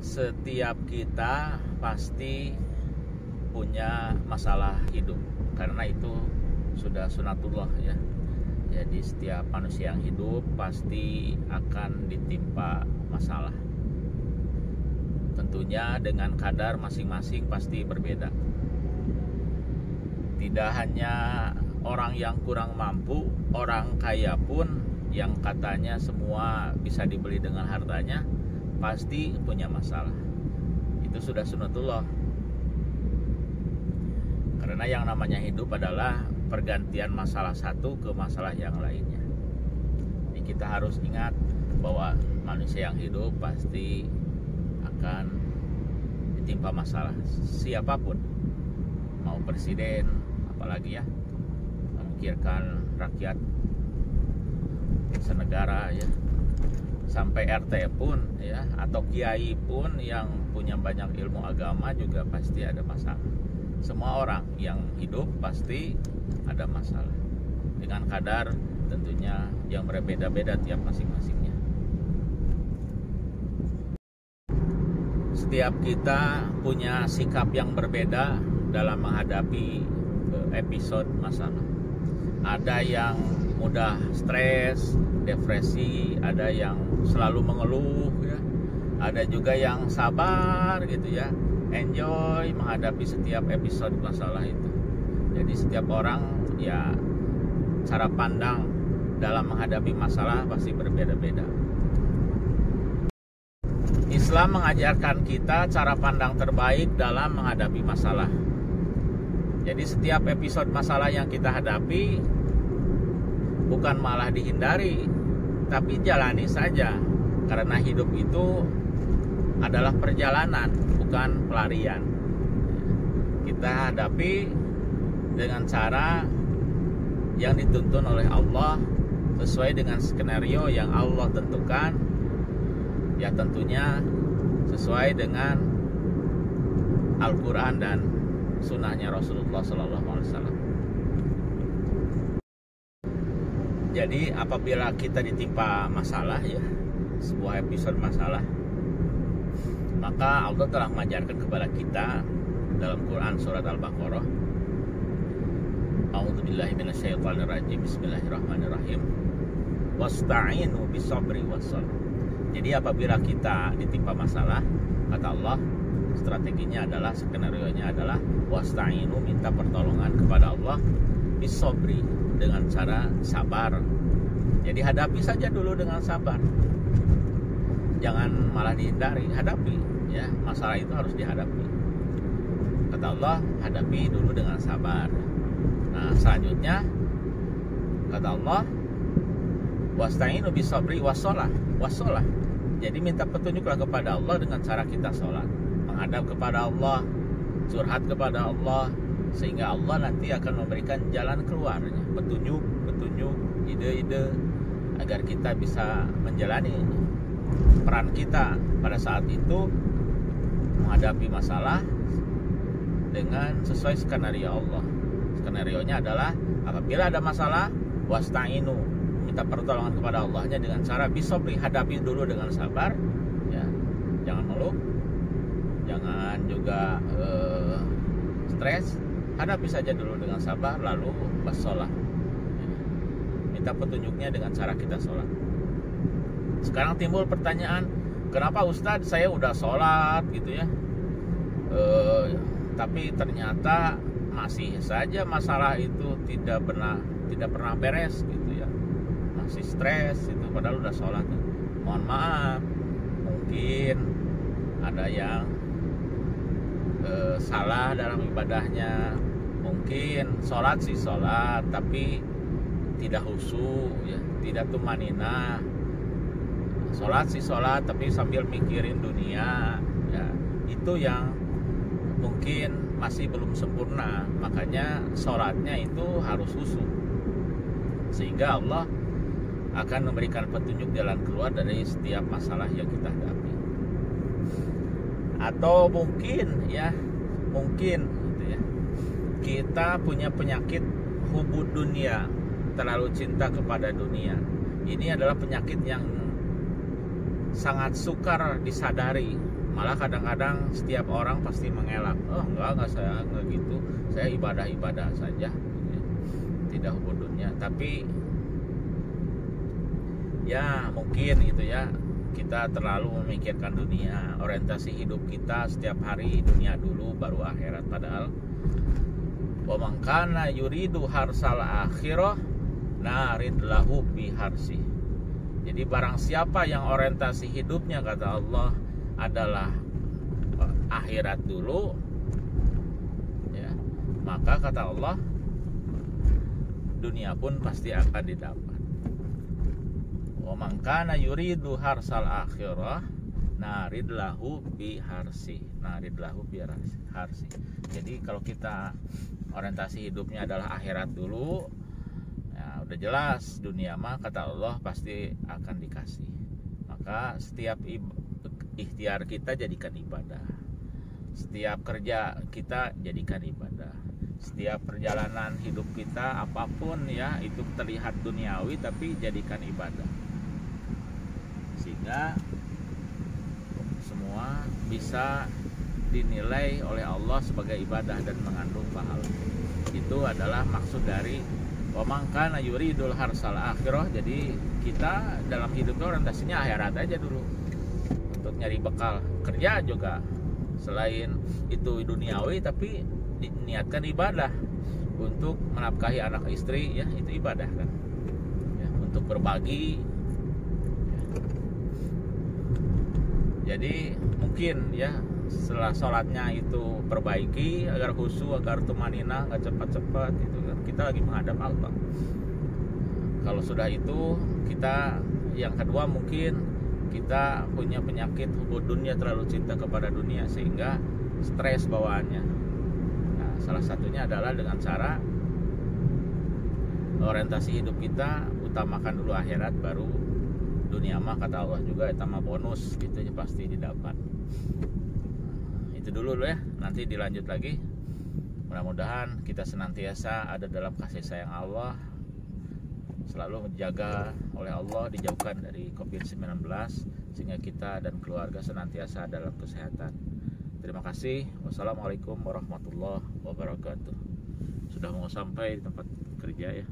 Setiap kita pasti punya masalah hidup, karena itu sudah sunatullah ya. Jadi setiap manusia yang hidup pasti akan ditimpa masalah. Tentunya dengan kadar masing-masing pasti berbeda. Tidak hanya orang yang kurang mampu, orang kaya pun yang katanya semua bisa dibeli dengan hartanya pasti punya masalah. Itu sudah sunatullah. Karena yang namanya hidup adalah pergantian masalah satu ke masalah yang lainnya. Jadi kita harus ingat bahwa manusia yang hidup pasti akan ditimpa masalah. Siapapun, mau presiden, apalagi ya, memikirkan rakyat senegara ya, sampai RT pun ya, atau kiai pun yang punya banyak ilmu agama juga pasti ada masalah. Semua orang yang hidup pasti ada masalah, dengan kadar tentunya yang berbeda-beda tiap masing-masingnya. Setiap kita punya sikap yang berbeda dalam menghadapi episode masalah. Ada yang mudah stres, depresi, ada yang selalu mengeluh ya. Ada juga yang sabar gitu ya, enjoy menghadapi setiap episode masalah itu. Jadi setiap orang ya, cara pandang dalam menghadapi masalah pasti berbeda-beda. Islam mengajarkan kita cara pandang terbaik dalam menghadapi masalah. Jadi setiap episode masalah yang kita hadapi bukan malah dihindari, tapi jalani saja. Karena hidup itu adalah perjalanan, bukan pelarian. Kita hadapi dengan cara yang dituntun oleh Allah, sesuai dengan skenario yang Allah tentukan. Ya tentunya sesuai dengan Al-Quran dan sunnahnya Rasulullah SAW. Jadi apabila kita ditimpa masalah ya, sebuah episode masalah, maka Allah telah mengajarkan kepada kita dalam Quran surat Al-Baqarah, A'udzubillahi minasyaitonirrajim, Bismillahirrahmanirrahim, wasta'inu bisabri wassalah. Jadi apabila kita ditimpa masalah, kata Allah, strateginya adalah, skenarionya adalah wasta'inu, minta pertolongan kepada Allah, bisabri, dengan cara sabar. Jadi hadapi saja dulu dengan sabar, jangan malah dihindari, hadapi ya, masalah itu harus dihadapi. Kata Allah, hadapi dulu dengan sabar. Nah selanjutnya kata Allah, wasta'inu bisabri wassalah. Jadi minta petunjuklah kepada Allah dengan cara kita sholat, menghadap kepada Allah, curhat kepada Allah, sehingga Allah nanti akan memberikan jalan keluarnya, petunjuk, ide-ide, agar kita bisa menjalani peran kita pada saat itu, menghadapi masalah dengan sesuai skenario Allah. Skenarionya adalah apabila ada masalah, wasta'inu, minta pertolongan kepada Allahnya dengan cara bisabri, hadapi dulu dengan sabar ya, jangan ngeluh, jangan juga stres, hadapi saja dulu dengan sabar, lalu wassalah ya, minta petunjuknya dengan cara kita sholat. Sekarang timbul pertanyaan, kenapa Ustadz saya udah sholat gitu ya, tapi ternyata masih saja masalah itu tidak pernah beres gitu ya, masih stres itu, padahal udah sholat. Mohon maaf, mungkin ada yang salah dalam ibadahnya. Mungkin sholat sih sholat, tapi tidak khusyuk ya, tidak tumanina. Sholat sih sholat, tapi sambil mikirin dunia ya, itu yang mungkin masih belum sempurna. Makanya sholatnya itu harus khusyuk, sehingga Allah akan memberikan petunjuk jalan keluar dari setiap masalah yang kita hadapi. Atau mungkin gitu ya, kita punya penyakit hubud dunia, terlalu cinta kepada dunia. Ini adalah penyakit yang sangat sukar disadari. Malah kadang-kadang setiap orang pasti mengelak, oh enggak saya enggak gitu, saya ibadah saja, tidak hubud dunia. Tapi ya mungkin gitu ya, kita terlalu memikirkan dunia. Orientasi hidup kita setiap hari dunia dulu baru akhirat. Padahal wa man kana yuridu harsal akhirah narid lahu bi harsi. Jadi barang siapa yang orientasi hidupnya, kata Allah, adalah akhirat dulu ya, maka kata Allah dunia pun pasti akan didapat. Wa man kana yuridu harsal akhirah narid lahu bi harsi. Jadi kalau kita orientasi hidupnya adalah akhirat dulu, ya udah jelas dunia mah kata Allah pasti akan dikasih. Maka setiap ikhtiar kita jadikan ibadah. Setiap kerja kita jadikan ibadah. Setiap perjalanan hidup kita apapun ya, itu terlihat duniawi tapi jadikan ibadah. Sehingga semua bisa dinilai oleh Allah sebagai ibadah dan mengandung pahala. Itu adalah maksud dari wa man kana yuridul harsal akhirah. Jadi kita dalam hidupnya orientasinya akhirat aja dulu, untuk nyari bekal. Kerja juga selain itu duniawi tapi diniatkan ibadah, untuk menafkahi anak istri ya, itu ibadah kan ya, untuk berbagi ya. Jadi mungkin ya setelah sholatnya itu perbaiki agar khusyuk, agar tumanina, nggak cepat-cepat itu kan, kita lagi menghadap Allah. Kalau sudah itu kita, yang kedua mungkin kita punya penyakit hubud dunia, terlalu cinta kepada dunia sehingga stres bawaannya. Nah, salah satunya adalah dengan cara orientasi hidup kita utamakan dulu akhirat, baru dunia mah kata Allah juga itu mah bonus gitu ya, pasti didapat. Itu dulu ya, nanti dilanjut lagi. Mudah-mudahan kita senantiasa ada dalam kasih sayang Allah, selalu menjaga oleh Allah, dijauhkan dari COVID-19, sehingga kita dan keluarga senantiasa dalam kesehatan. Terima kasih. Wassalamualaikum warahmatullahi wabarakatuh. Sudah mau sampai di tempat kerja ya.